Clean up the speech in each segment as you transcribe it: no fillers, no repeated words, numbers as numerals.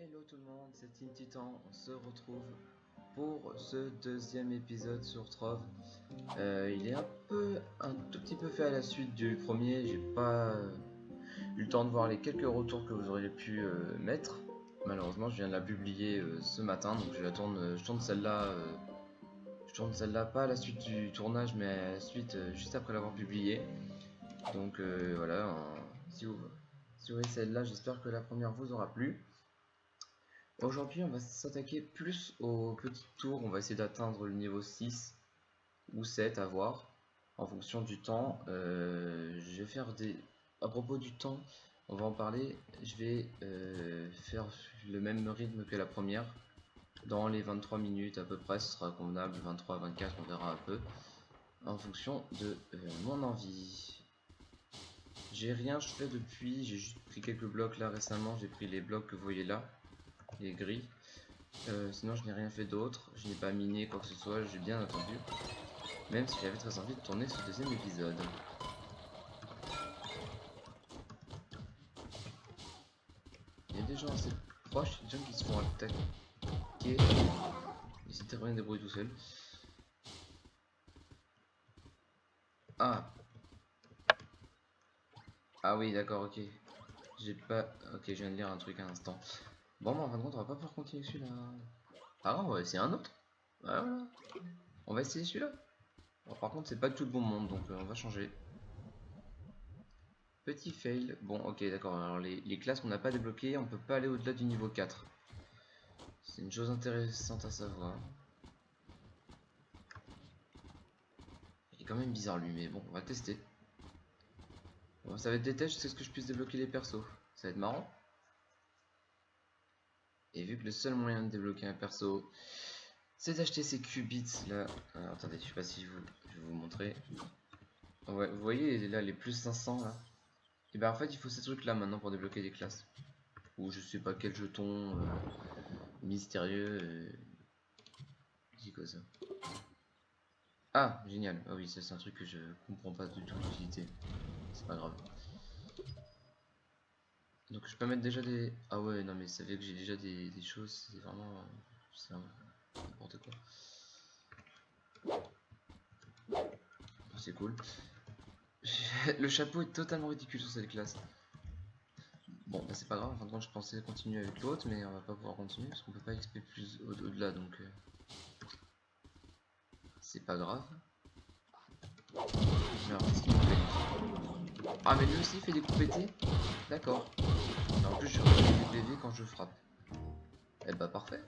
Hello tout le monde, c'est Team Titan, on se retrouve pour ce deuxième épisode sur Trove. Il est un tout petit peu fait à la suite du premier, j'ai pas eu le temps de voir les quelques retours que vous auriez pu mettre. Malheureusement je viens de la publier ce matin, donc je tourne celle-là pas à la suite du tournage mais à la suite juste après l'avoir publiée. Donc voilà, si vous voyez celle-là, j'espère que la première vous aura plu. Aujourd'hui, on va s'attaquer plus aux petites tours. On va essayer d'atteindre le niveau 6 ou 7 à voir en fonction du temps. Je vais faire des. À propos du temps, on va en parler. Je vais faire le même rythme que la première. Dans les 23 minutes à peu près, ce sera convenable. 23 à 24, on verra un peu. En fonction de mon envie. J'ai rien fait depuis. J'ai juste pris quelques blocs là récemment. J'ai pris les blocs que vous voyez là. Les gris. Sinon je n'ai rien fait d'autre, je n'ai pas miné quoi que ce soit, j'ai bien attendu. Même si j'avais très envie de tourner ce deuxième épisode. Il y a des gens assez proches, des gens qui se font attaquer. N'hésitez rien à débrouiller tout seul. Ah. Ah oui d'accord, ok. J'ai pas... Ok, je viens de lire un truc à l'instant. Bon, en fin de compte, on va pas pouvoir continuer celui-là. Ah non, on va essayer un autre. Voilà. On va essayer celui-là. Bon, par contre, c'est pas tout le bon monde, donc on va changer. Petit fail. Bon, ok, d'accord. Alors, les classes qu'on n'a pas débloquées, on peut pas aller au-delà du niveau 4. C'est une chose intéressante à savoir. Il est quand même bizarre lui, mais bon, on va tester. Bon, ça va être des tests, c'est ce que je puisse débloquer les persos. Ça va être marrant. Et vu que le seul moyen de débloquer un perso, c'est d'acheter ces qubits là. Alors, attendez, je sais pas si je vais vous montrer. Ouais, vous voyez là les plus 500 là. Et ben en fait, il faut ces trucs là maintenant pour débloquer des classes. Ou je sais pas quel jeton mystérieux. C'est quoi ça? Ah, génial. Ah oui, ça c'est un truc que je comprends pas du tout l'utilité. C'est pas grave. Donc je peux mettre déjà des... Ah ouais, non mais ça fait que j'ai déjà des choses. C'est vraiment... c'est n'importe quoi. C'est cool. Le chapeau est totalement ridicule sur cette classe. Bon, bah c'est pas grave. En fin de compte, je pensais continuer avec l'autre, mais on va pas pouvoir continuer parce qu'on peut pas XP plus au-delà, donc... c'est pas grave. Alors, qu'est-ce qu'il me fait? Ah, mais lui aussi il fait des coups pétés? D'accord. En plus, je récupère des PV quand je frappe. Eh bah, parfait.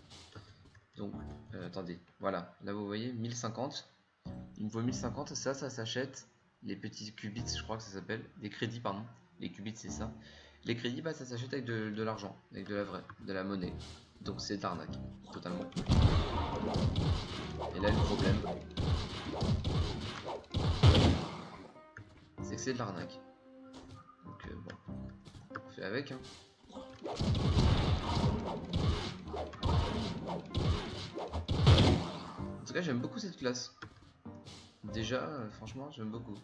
Donc, attendez. Voilà. Là, vous voyez, 1050. Il me faut 1050. Ça s'achète. Les petits qubits, je crois que ça s'appelle. Les crédits, pardon. Les qubits, c'est ça. Les crédits, bah, ça s'achète avec de l'argent. Avec de la vraie. De la monnaie. Donc, c'est de l'arnaque. Totalement. Et là, le problème, c'est que c'est de l'arnaque. Donc, bon. On fait avec, hein. En tout cas, j'aime beaucoup cette classe. Déjà, franchement, j'aime beaucoup.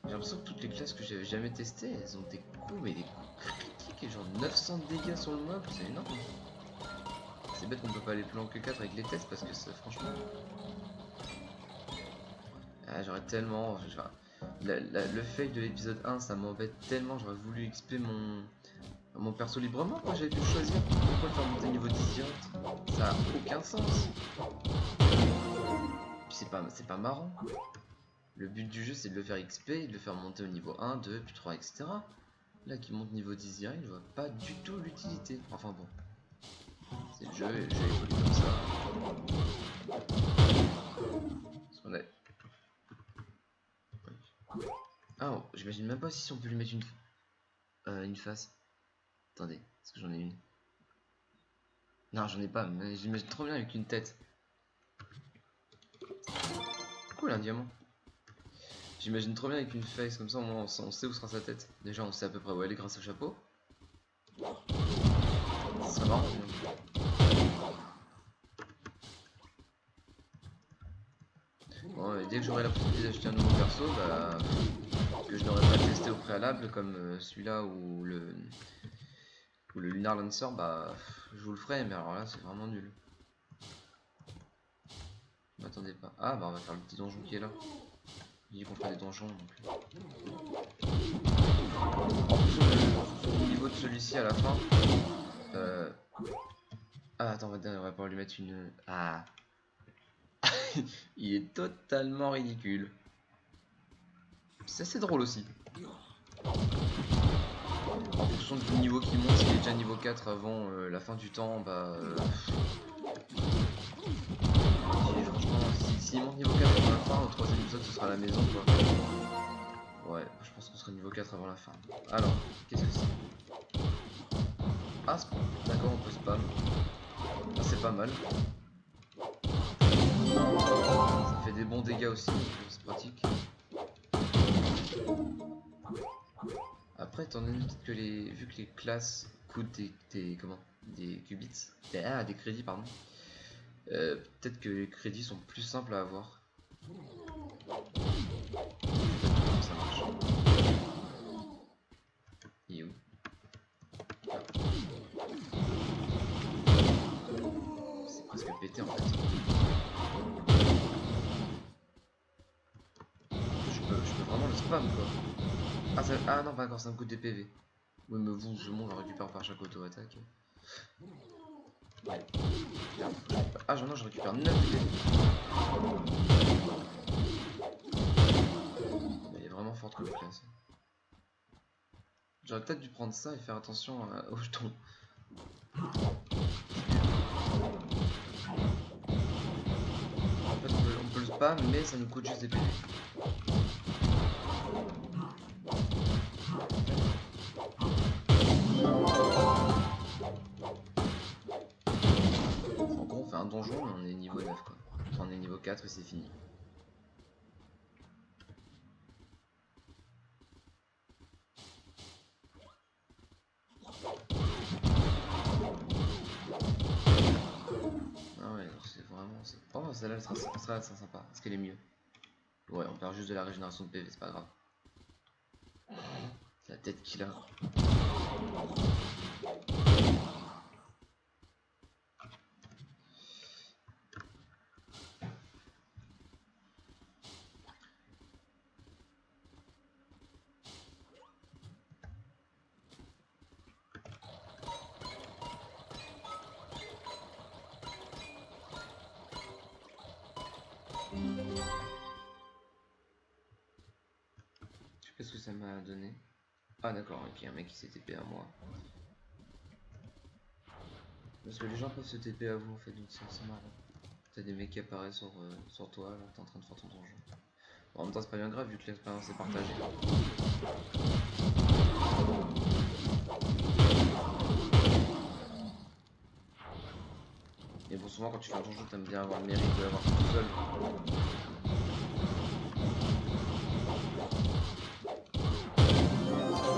J'ai l'impression que toutes les classes que j'avais jamais testées, elles ont des coups, mais des coups critiques, et genre 900 dégâts sur le mob, c'est énorme. C'est bête qu'on peut pas aller plus loin que 4 avec les tests, parce que ça, franchement... Ah, j'aurais tellement... le fail de l'épisode 1, ça m'embête tellement, j'aurais voulu XP mon perso librement, quoi, j'avais pu le choisir. Pourquoi le faire monter niveau 10 direct? Ça a aucun sens. Puis c'est pas marrant. Le but du jeu c'est de le faire XP et de le faire monter au niveau 1, 2, puis 3, etc. Là qui monte niveau 10 direct, je vois pas du tout l'utilité. Enfin bon. C'est le jeu et le jeu évolue comme ça. Parce qu'on a... Ah, oh, j'imagine même pas si on peut lui mettre une face. Attendez, est-ce que j'en ai une? Non, j'en ai pas, mais j'imagine trop bien avec une tête. Cool, un diamant. J'imagine trop bien avec une face, comme ça au moins on sait où sera sa tête. Déjà on sait à peu près où elle est grâce au chapeau. Ça serait marrant. Bon, et dès que j'aurai la possibilité d'acheter un nouveau perso, bah... que je n'aurais pas testé au préalable, comme celui-là ou le Lunar Lancer, bah je vous le ferai, mais alors là c'est vraiment nul. Ne m'attendez pas. Ah bah on va faire le petit donjon qui est là. J'ai dit qu'on ferait des donjons donc. En plus au niveau de celui-ci à la fin. Ah attends, on va pas lui mettre une. Ah. Il est totalement ridicule. C'est assez drôle aussi. En fonction du niveau qui monte, s'il est déjà niveau 4 avant la fin du temps, bah... franchement, s'il monte niveau 4 avant la fin, au troisième épisode ce sera la maison quoi. Ouais, je pense qu'on sera niveau 4 avant la fin. Alors, qu'est-ce que c'est? Ah, d'accord, on peut spam. Ah, c'est pas mal. Ça fait des bons dégâts aussi, c'est pratique. Après, étant donné que vu que les classes coûtent des qubits, des crédits, pardon, peut-être que les crédits sont plus simples à avoir. Comment ça marche. Il est où? C'est presque pété en fait. Je peux vraiment le spam quoi. Ah non, pas encore, ça me coûte des PV. Oui, mais vous, on le récupère par chaque auto-attaque. Ouais. Ah, non, je récupère 9 PV. Elle est vraiment forte comme classe. J'aurais peut-être dû prendre ça et faire attention aux jetons. En fait, on peut le spam, mais ça nous coûte juste des PV. En gros, on fait un donjon, mais on est niveau 9 quoi. Enfin, on est niveau 4 et c'est fini. Ah ouais, c'est vraiment... Oh, celle-là, elle sera sympa. Est-ce qu'elle est mieux? Ouais, on perd juste de la régénération de PV, c'est pas grave. La tête qu'il a. Qu'est-ce que ça m'a donné? Ah d'accord, ok, un mec qui s'est TP à moi. Parce que les gens peuvent se TP à vous en fait, donc c'est marrant. T'as des mecs qui apparaissent sur toi alors que t'es en train de faire ton donjon. Bon, en même temps c'est pas bien grave vu que l'expérience est partagée. Et bon, souvent quand tu fais un donjon t'aimes bien avoir le mérite de l'avoir tout seul.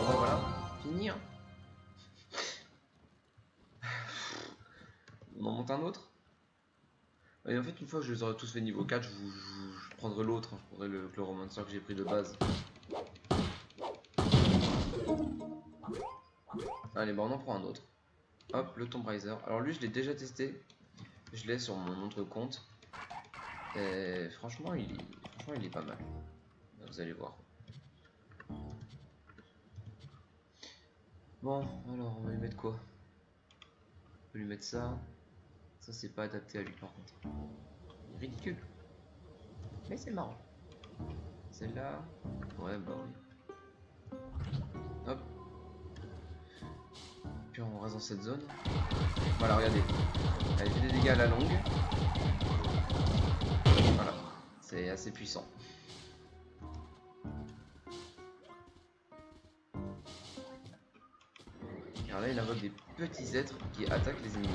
Bon voilà, fini hein. On en monte un autre. Et en fait, une fois que je les aurai tous fait niveau 4, je prendrai l'autre, hein. Je prendrai le Chloromancer que j'ai pris de base. Allez, bah on en prend un autre. Hop, le Tomb Raider. Alors lui, je l'ai déjà testé. Je l'ai sur mon autre compte. Et franchement, il est pas mal. Vous allez voir. Bon, alors, on va lui mettre quoi? On peut lui mettre ça. Ça, c'est pas adapté à lui, par contre. Il est ridicule. Mais c'est marrant. Celle-là. Ouais, bah oui. Hop. Puis on reste dans cette zone. Voilà, regardez. Elle fait des dégâts à la longue. Voilà. C'est assez puissant. Alors là, il invoque des petits êtres qui attaquent les ennemis.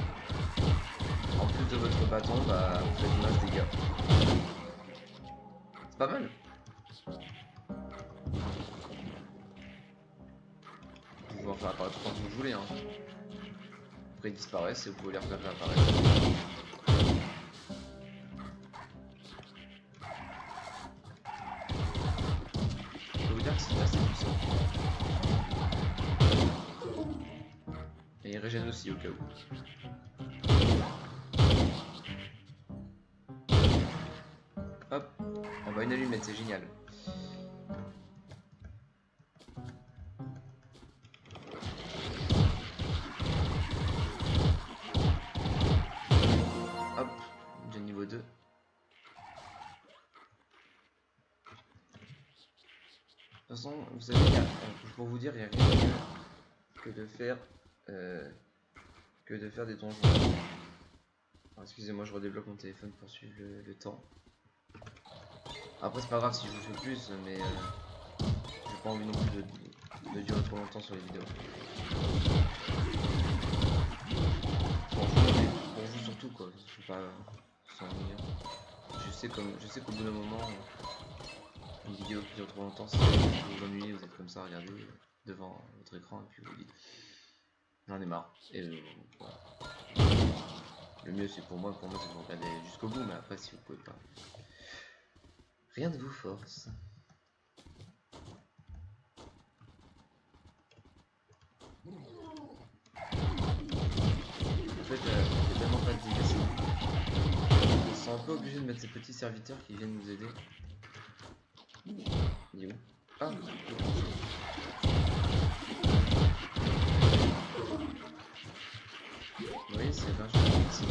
En plus de votre bâton, bah, vous faites masse dégâts. C'est pas mal. Vous pouvez en faire apparaître quand vous voulez. Hein. Après, ils disparaissent et vous pouvez les refaire apparaître. Je peux vous dire que Et il régène aussi au cas où. Hop, on va une allumette, c'est génial. Hop, déjà niveau 2. De toute façon, vous savez, pour vous dire, il n'y a rien de mieux que de faire des donjons. Excusez-moi, je redébloque mon téléphone pour suivre le temps. Après, c'est pas grave si je vous fais plus, mais j'ai pas envie non plus de durer trop longtemps sur les vidéos. Pour vous surtout, quoi. Je sais pas s'ennuyer. Je sais qu'au bout d'un moment, une vidéo qui dure trop longtemps, si vous vous ennuyez, vous êtes comme ça, regardez devant votre écran et puis vous dites j'en ai marre. Et voilà. Le mieux c'est pour moi c'est de vous regarder jusqu'au bout, mais après si vous pouvez pas, rien ne vous force. En fait, c'est tellement fatigué, on se sent un peu obligé de mettre ces petits serviteurs qui viennent nous aider. Il est où? Ah, oui, c'est vachement ici.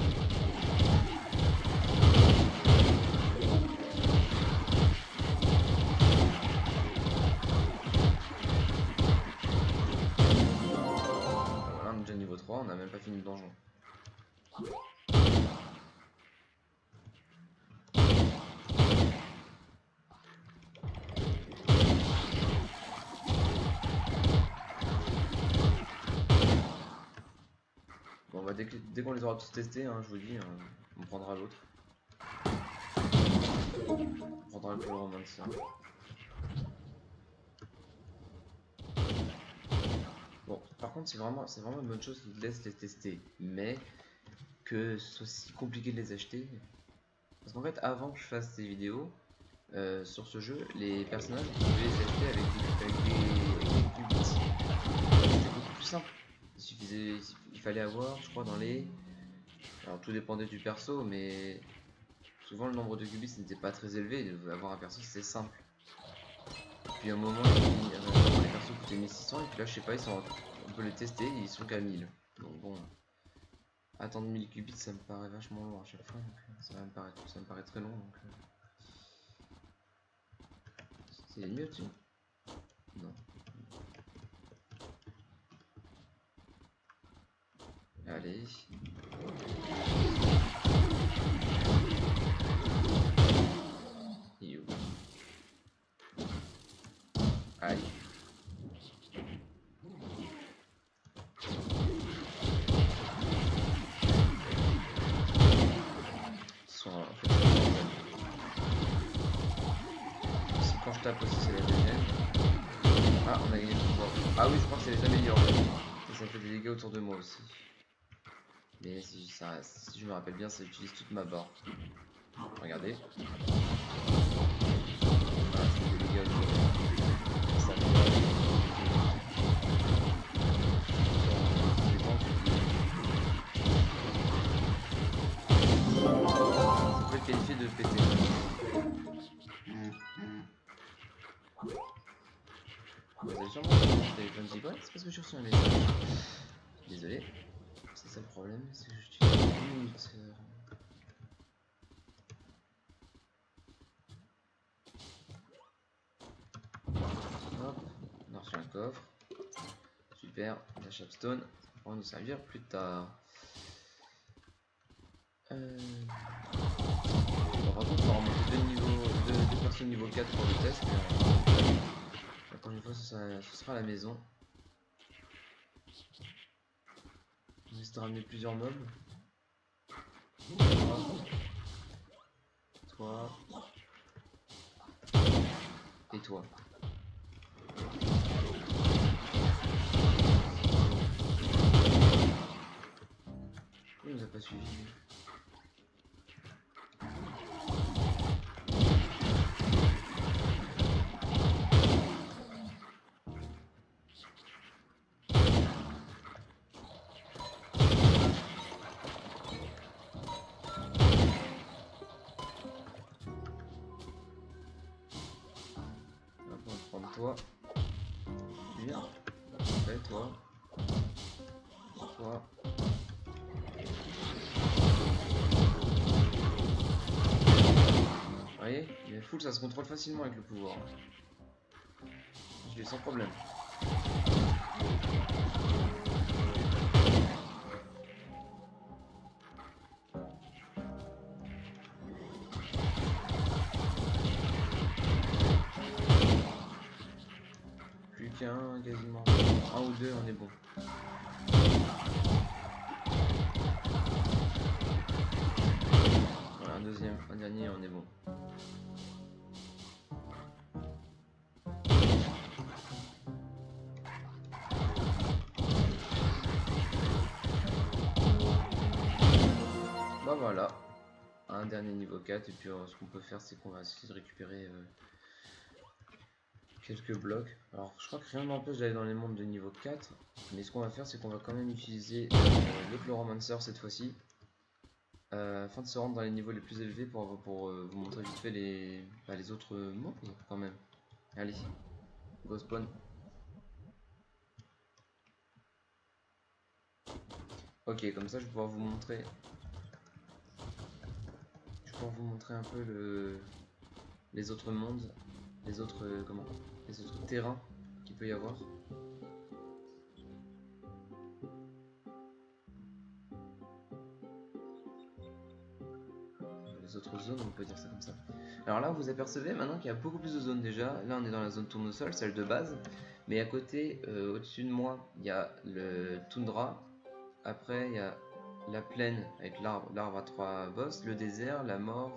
Voilà, on est déjà niveau 3, on n'a même pas fini le donjon. Bon, bah, dès qu'on les aura tous testés, hein, je vous dis, on prendra l'autre. On prendra le plus romancien. Bon, par contre, c'est vraiment une bonne chose qu'ils laissent les tester, mais que ce soit si compliqué de les acheter. Parce qu'en fait, avant que je fasse ces vidéos sur ce jeu, les personnages, vous pouvez les acheter avec des qubits. C'était beaucoup plus simple. Il fallait avoir, je crois, dans les... Alors tout dépendait du perso, mais souvent le nombre de qubits n'était pas très élevé. Avoir un perso, c'était simple. Puis à un moment, les persos coûtaient 1600, et puis là, je sais pas, on peut les tester, ils sont qu'à 1000. Donc bon, attendre 1000 qubits, ça me paraît vachement long à chaque fois, donc ça me paraît très long. Donc, c'est mieux dessus? Non. Allez. Yo. Allez. Quand je tape aussi, c'est la deuxième. Ah, on a gagné le pouvoir. Ah oui, je crois que c'est les améliore. Et ça fait des dégâts autour de moi aussi. Mais si je me rappelle bien, ça utilise toute ma barre. Regardez. Voilà, ça fait des dégâts autour de moi. Ça peut être qualifié de péter. Vous avez sûrement mon téléphone qui c'est parce que je reçois un message. Désolé, c'est ça le problème, c'est que j'utilise un minuteur. Hop, on a reçu un coffre. Super, la chapstone, ça pourra nous servir plus tard. Par contre, on va remonter deux personnes niveau 4 pour le test. Encore une fois, ce sera à la maison. On risque de ramener plusieurs meubles. Toi. Et toi. Il nous a pas suivi. toi. Toi. Vous voyez, les foules ça se contrôle facilement avec le pouvoir. Je l'ai sans problème. Plus qu'un quasiment. Un ou deux on est bon. Voilà, un deuxième, un dernier on est bon. Bah voilà, un dernier niveau 4 et puis ce qu'on peut faire c'est qu'on va essayer de récupérer quelques blocs. Alors je crois que rien n'empêche d'aller dans les mondes de niveau 4, mais ce qu'on va faire c'est qu'on va quand même utiliser le Chloromancer cette fois-ci afin de se rendre dans les niveaux les plus élevés pour vous montrer vite fait les autres mondes quand même. Allez, go spawn. Ok, comme ça je vais pouvoir vous montrer. Je vais pouvoir vous montrer un peu les autres mondes, les autres les autres terrains qu'il peut y avoir. Les autres zones, on peut dire ça comme ça. Alors là, vous apercevez maintenant qu'il y a beaucoup plus de zones déjà. Là, on est dans la zone tournesol, celle de base. Mais à côté, au-dessus de moi, il y a le toundra. Après, il y a la plaine avec l'arbre à 3 bosses, le désert, la mort,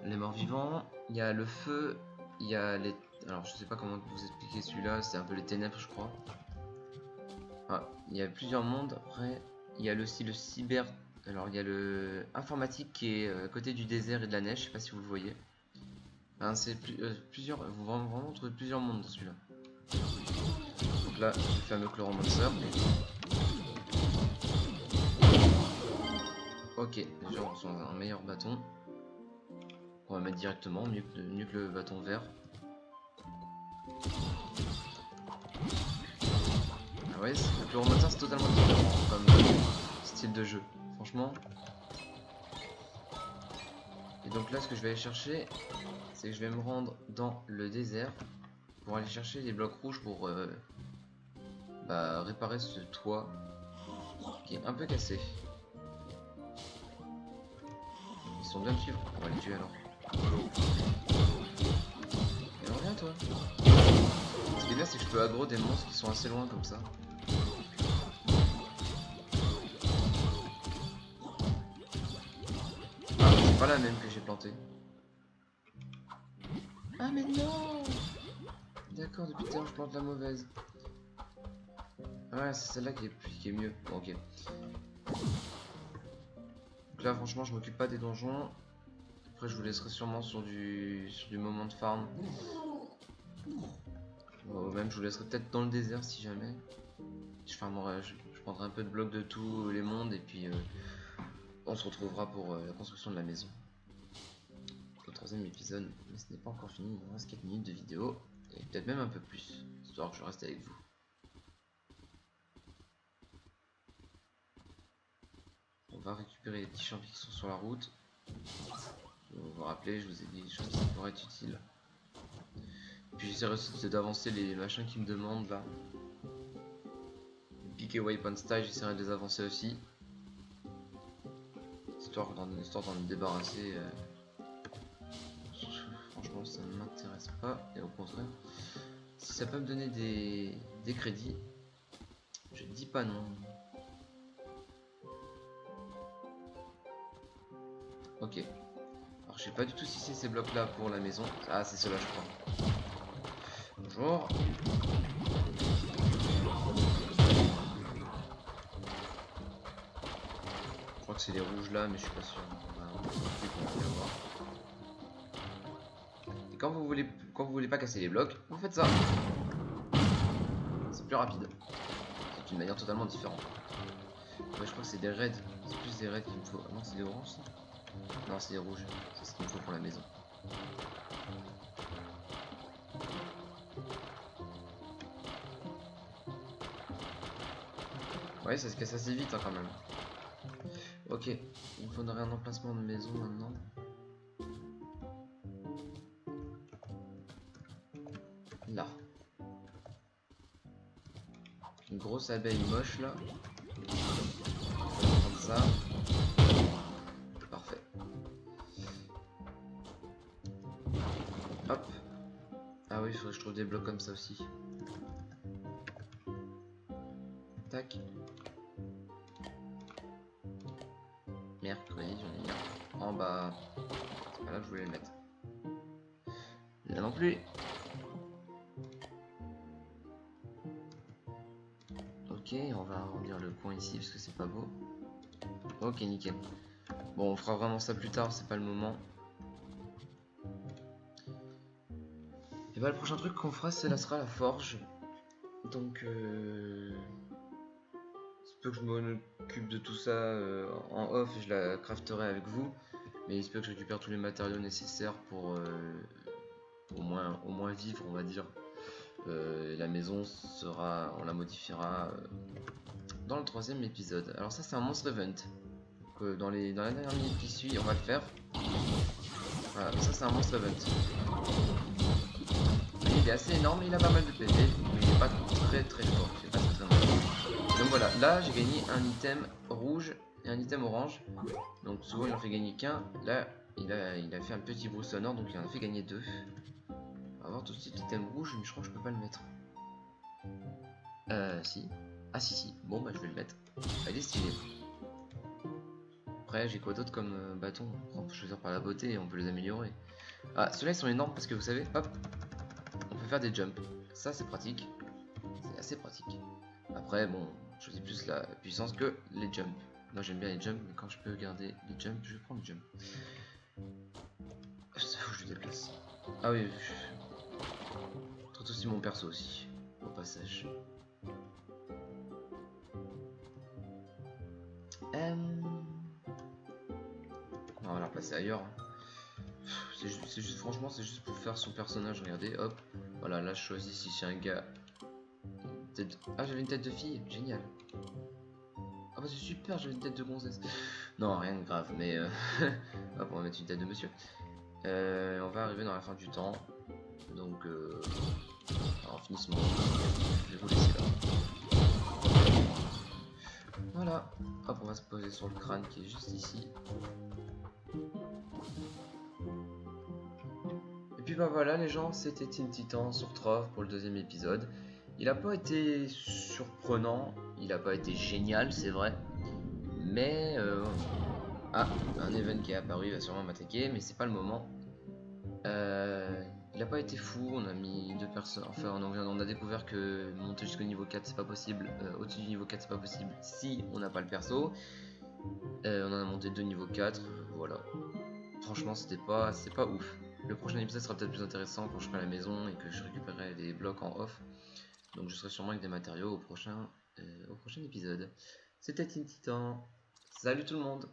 les morts vivants. Il y a le feu, il y a les... Alors, je sais pas comment vous expliquer celui-là, c'est un peu les ténèbres, je crois. Ah, il y a plusieurs mondes. Après, il y a aussi le cyber... Alors il y a le informatique qui est à côté du désert et de la neige, je sais pas si vous le voyez. Hein, c'est plusieurs, vous vraiment trouver plusieurs mondes dans celui-là. Donc là, le fameux Chloromancer. Ok, déjà on reçoit un meilleur bâton. On va mettre directement, mieux que le bâton vert. Ah ouais, le Chloromancer c'est totalement différent comme style de jeu. Franchement. Et donc là, ce que je vais aller chercher, c'est que je vais me rendre dans le désert pour aller chercher des blocs rouges pour réparer ce toit qui est un peu cassé. Ils sont bien de suivre, on va les tuer alors. Et reviens toi. Ce qui est bien, c'est que je peux aggro des monstres qui sont assez loin comme ça. Ah, c'est pas la même que j'ai plantée. Ah mais non. D'accord, depuis tout à l'heure je plante la mauvaise. Ouais, c'est celle-là qui est mieux. Bon, ok. Donc là, franchement, je m'occupe pas des donjons. Après, je vous laisserai sûrement sur du moment de farm. Bon, même, je vous laisserai peut-être dans le désert si jamais. Je farmerai, je prendrai un peu de blocs de tous les mondes et puis on se retrouvera pour la construction de la maison. Le troisième épisode, mais ce n'est pas encore fini. Il me reste 4 minutes de vidéo et peut-être même un peu plus, histoire que je reste avec vous. On va récupérer les petits champignons qui sont sur la route. Vous vous rappelez, je vous ai dit des choses qui pourraient être utiles. Puis j'essaierai aussi d'avancer les machins qui me demandent là. Pick et Weapon Style, j'essaierai de les avancer aussi. Histoire d'en me débarrasser. Franchement, ça ne m'intéresse pas. Et au contraire, si ça peut me donner des crédits, je dis pas non. Ok. Alors je sais pas du tout si c'est ces blocs là pour la maison. Ah c'est cela je crois. Bonjour. Je crois que c'est les rouges là mais je suis pas sûr. Et quand vous voulez pas casser les blocs, vous faites ça. C'est plus rapide. C'est une manière totalement différente. Ouais, je crois que c'est des raids. C'est plus des raids qu'il me faut. Ah non c'est des oranges ça. Non, c'est des rouges. C'est ce qu'il me faut pour la maison. Ouais, ça se casse assez vite hein, quand même. Ok, il faudrait un emplacement de maison maintenant. Là. Une grosse abeille moche là. On va prendre ça. Parfait. Hop. Ah oui, il faudrait que je trouve des blocs comme ça aussi. Tac. Mercredi, j'en ai mis en bas. C'est pas là que je voulais le mettre. Là non plus. Ok, on va arrondir le coin ici parce que c'est pas beau. Ok, nickel. Bon, on fera vraiment ça plus tard, c'est pas le moment. Et bah le prochain truc qu'on fera, c'est sera la forge. Donc il se peut que je m'occupe de tout ça en off et je la crafterai avec vous. Mais il se peut que je récupère tous les matériaux nécessaires pour au moins vivre, on va dire. La maison sera, on la modifiera dans le 3e épisode. Alors ça c'est un monstre event. Donc, dans la dernière minute qui suit, on va le faire. Voilà, ça c'est un monstre event. Il est assez énorme, il a pas mal de PV, mais il n'est pas très fort. Il est pas très mal. Donc voilà, là j'ai gagné un item rouge et un item orange. Donc souvent il en fait gagner qu'un. Là il a fait un petit bruit sonore, donc il en a fait gagner 2. On va voir tout de suite l'item rouge, mais je crois que je peux pas le mettre. Si. Ah si. Bon bah je vais le mettre. Elle est stylée. Après j'ai quoi d'autre comme bâton? On peut choisir par la beauté et on peut les améliorer. Ah ceux-là ils sont énormes parce que vous savez, hop, on peut faire des jumps. Ça c'est pratique. C'est assez pratique. Après bon, je choisis plus la puissance que les jumps. Moi j'aime bien les jumps, mais quand je peux garder les jumps, je prends les jumps. Ça faut que je le déplace. Ah oui, je traite aussi mon perso aussi, au passage. On va la placer ailleurs. C'est juste, franchement, c'est juste pour faire son personnage. Regardez, hop. Voilà, là je choisis si c'est un gars. Ah, j'avais une tête de fille, génial. Ah bah c'est super, j'avais une tête de gonzesse. Non, rien de grave, mais hop, on va mettre une tête de monsieur. On va arriver dans la fin du temps. Donc, alors, finissement. Je vais vous laisser là. Voilà. Hop, on va se poser sur le crâne qui est juste ici. Et puis bah voilà les gens, c'était Teen Titan sur Trove pour le 2e épisode. Il a pas été surprenant, il a pas été génial, c'est vrai. Mais ah, un event qui est apparu, il va sûrement m'attaquer, mais c'est pas le moment. Il a pas été fou, on a mis 2 personnes, enfin on a découvert que monter jusqu'au niveau 4 c'est pas possible, au-dessus du niveau 4 c'est pas possible si on n'a pas le perso. On en a monté 2 niveau 4, voilà. Franchement c'était pas ouf. Le prochain épisode sera peut-être plus intéressant quand je ferai la maison et que je récupérerai des blocs en off. Donc je serai sûrement avec des matériaux au prochain épisode. C'était Teen Titan. Salut tout le monde!